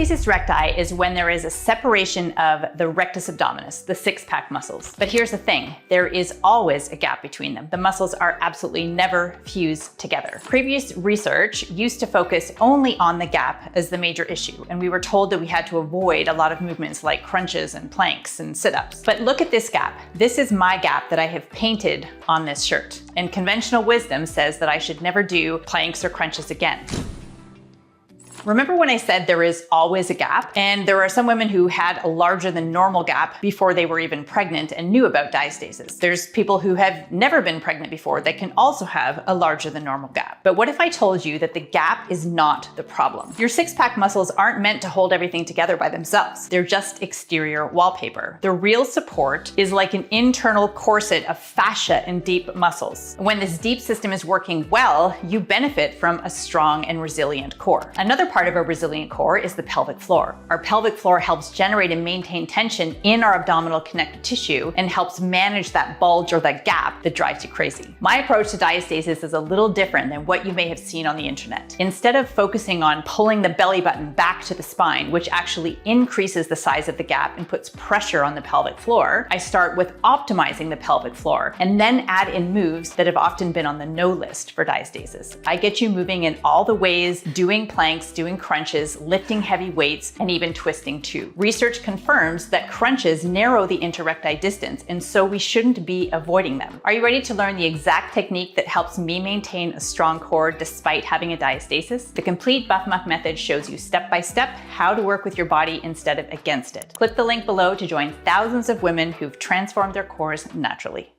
Diastasis recti is when there is a separation of the rectus abdominis, the six-pack muscles. But here's the thing, there is always a gap between them. The muscles are absolutely never fused together. Previous research used to focus only on the gap as the major issue, and we were told that we had to avoid a lot of movements like crunches and planks and sit-ups. But look at this gap. This is my gap that I have painted on this shirt. And conventional wisdom says that I should never do planks or crunches again. Remember when I said there is always a gap? And there are some women who had a larger than normal gap before they were even pregnant and knew about diastasis. There's people who have never been pregnant before that can also have a larger than normal gap. But what if I told you that the gap is not the problem? Your six-pack muscles aren't meant to hold everything together by themselves. They're just exterior wallpaper. The real support is like an internal corset of fascia and deep muscles. When this deep system is working well, you benefit from a strong and resilient core. Another part of a resilient core is the pelvic floor. Our pelvic floor helps generate and maintain tension in our abdominal connective tissue and helps manage that bulge or that gap that drives you crazy. My approach to diastasis is a little different than what you may have seen on the internet. Instead of focusing on pulling the belly button back to the spine, which actually increases the size of the gap and puts pressure on the pelvic floor, I start with optimizing the pelvic floor and then add in moves that have often been on the no list for diastasis. I get you moving in all the ways, doing planks, doing crunches, lifting heavy weights, and even twisting too. Research confirms that crunches narrow the interrecti distance, and so we shouldn't be avoiding them. Are you ready to learn the exact technique that helps me maintain a strong core despite having a diastasis? The complete Buff Muff Method shows you step by step how to work with your body instead of against it. Click the link below to join thousands of women who've transformed their cores naturally.